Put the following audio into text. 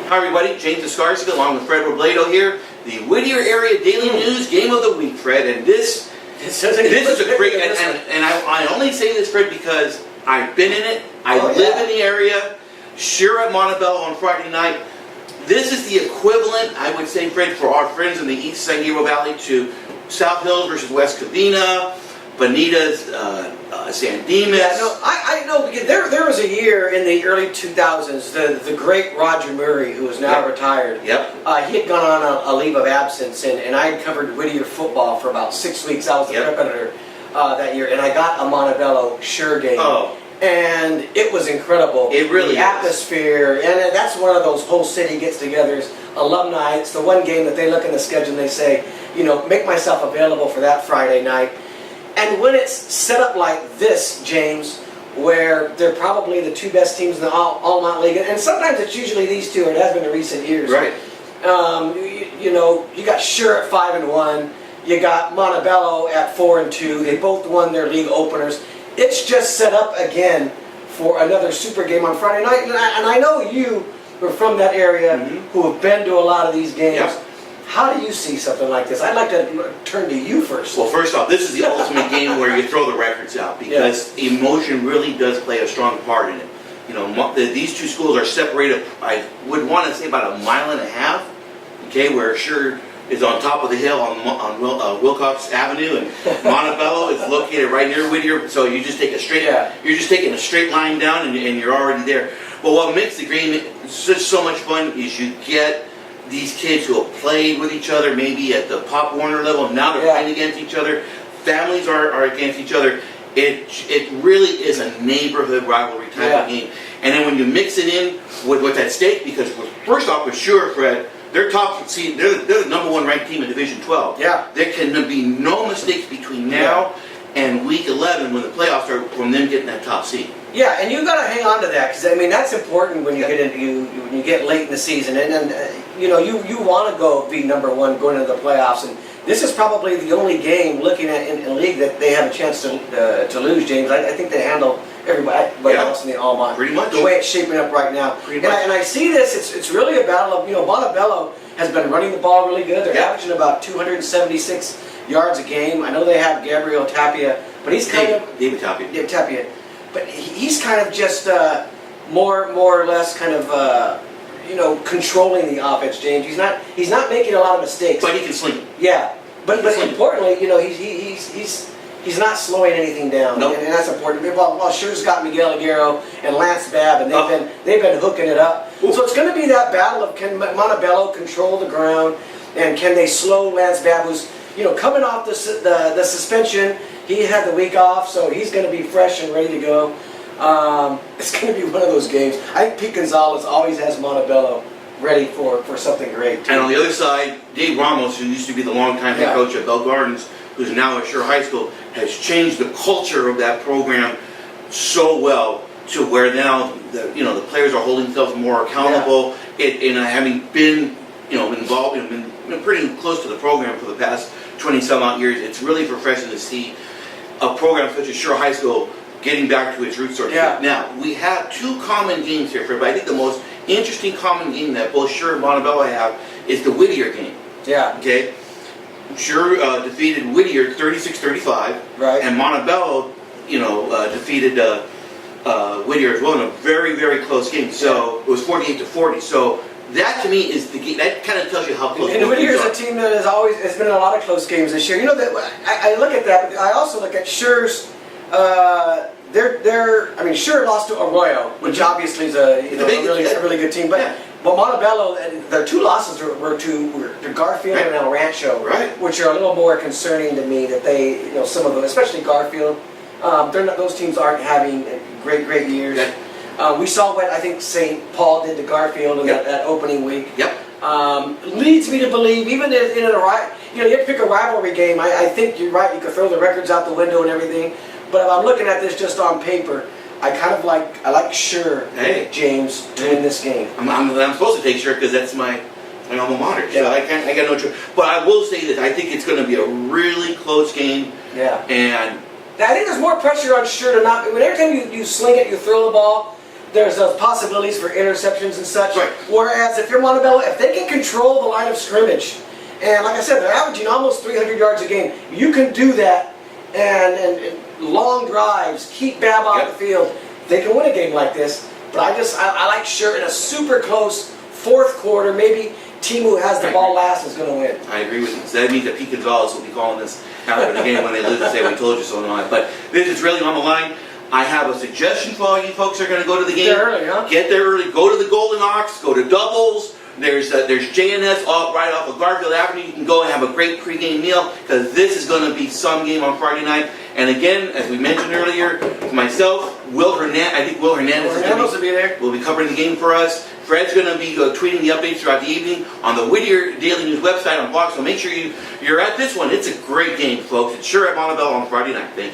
Hi everybody, James Escarcega along with Fred Robledo here. The Whittier Area Daily News Game of the Week, Fred. And this is a great, and I only say this, Fred, because I've been in it. I live in the area. Schurr at Montebello on Friday night. This is the equivalent, I would say, Fred, for our friends in the East San Gabriel Valley to South Hills versus West Covina, Bonita's, San Dimas. Yeah, no, I know, because there was a year in the early 2000s, the great Roger Murray, who is now retired. Yep. He had gone on a leave of absence, and I had covered Whittier football for about 6 weeks. I was the prep editor that year, and I got a Montebello Schurr game. Oh. And it was incredible. It really the atmosphere, and that's one of those whole city gets-togethers, alumni. It's the one game that they look in the schedule and they say, you know, make myself available for that Friday night. And when it's set up like this, James, where they're probably the two best teams in the Almont League, and sometimes it's usually these two, and it has been in recent years. Right. You know, you got Schurr at 5-1, you got Montebello at 4-2. They both won their league openers. It's just set up again for another super game on Friday night, and I know you are from that area who have been to a lot of these games. Yep. How do you see something like this? I'd like to turn to you first. Well, first off, this is the ultimate game where you throw the records out because emotion really does play a strong part in it. You know, these two schools are separated, I would want to say, about 1.5 miles, okay, where Schurr is on top of the hill on Wilcox Avenue, and Montebello is located right near Whittier. So you just take a straight, you're just taking a straight line down, and you're already there. But what makes the game so much fun is you get these kids who have played with each other, maybe at the Pop Warner level, and now they're playing against each other. Families are against each other. It really is a neighborhood rivalry type of game. And then when you mix it in with what's at stake, because first off, with Schurr, Fred, they're top. See, they're the #1 ranked team in Division 12. Yeah. There can be no mistakes between now and Week 11 when the playoffs start from them getting that top seed. Yeah, and you got to hang on to that, because I mean that's important when you get into when you get late in the season, and you know you want to be #1 going into the playoffs, and this is probably the only game looking at in league that they have a chance to lose, James. I think they handle everybody else in the Almont. Pretty much. The way it's shaping up right now. And I see this, it's really a battle of, you know, Montebello has been running the ball really good. They're averaging about 276 yards a game. I know they have Gabriel Tapia, but he's kind of... David Tapia. Yeah, Tapia. But he's kind of just more or less kind of... you know, controlling the offense, James. He's not making a lot of mistakes. But he can sling. Yeah, but importantly, you know, he's not slowing anything down, and that's important. Well, Schurr's got Miguel Aguero and Lance Babb, and they've been hooking it up. So it's going to be that battle of can Montebello control the ground, and can they slow Lance Babb, who's, you know, coming off the suspension. He had the week off, so he's going to be fresh and ready to go. It's going to be one of those games. I think Pete Gonzalez always has Montebello ready for something great. And on the other side, Dave Ramos, who used to be the longtime head coach at Bell Gardens, who's now at Schurr High School, has changed the culture of that program so well to where now the players are holding themselves more accountable. And having been involved and been pretty close to the program for the past 20-some-odd years, it's really refreshing to see a program such as Schurr High School getting back to its roots. Now, we have two common games here, but I think the most interesting common game that both Schurr and Montebello have is the Whittier game. Yeah. Okay? Schurr defeated Whittier 36-35. Right. And Montebello, defeated Whittier as well in a very, very close game. So it was 48-40. So that to me is the game. That kind of tells you how close. And Whittier is a team that has been in a lot of close games this year. You know that I look at that, but I also look at Schurr's. Schurr lost to Arroyo, which obviously is a really good team. But Montebello, their two losses were to Garfield and El Rancho, which are a little more concerning to me. That they, some of them, especially Garfield, those teams aren't having great years. We saw what I think St. Paul did to Garfield in that opening week. Leads me to believe, even in you have to pick a rivalry game. I think you're right. You could throw the records out the window and everything. But if I'm looking at this just on paper, I like Schurr, James, to win this game. I'm supposed to take Schurr because that's my alma mater. So I got no choice. But I will say that I think it's going to be a really close game. And I think there's more pressure on Schurr to not. Every time you sling it, you throw the ball. there's possibilities for interceptions and such. Right. Whereas if you're Montebello, if they can control the line of scrimmage, and like I said, they're averaging almost 300 yards a game, you can do that, and long drives, keep Babb off the field, they can win a game like this. But I like Schurr in a super close fourth quarter, maybe team who has the ball last is going to win. I agree with you. So that means that Pete Gonzalez will be calling this after the game when they lose and say, we told you so, not. But this is really on the line. I have a suggestion for all you folks who are going to go to the game. Get there early, huh? Get there early. Go to the Golden Ox. Go to Doubles. There's JNS right off of Garfield Avenue. You can go and have a great pregame meal because this is going to be some game on Friday night. And again, as we mentioned earlier, myself, I think Will Hernandez will be there. Will be covering the game for us. Fred's going to be tweeting the updates throughout the evening on the Whittier Daily News website on blog. So make sure you're at this one. It's a great game, folks. It's Schurr at Montebello on Friday night. Thank you.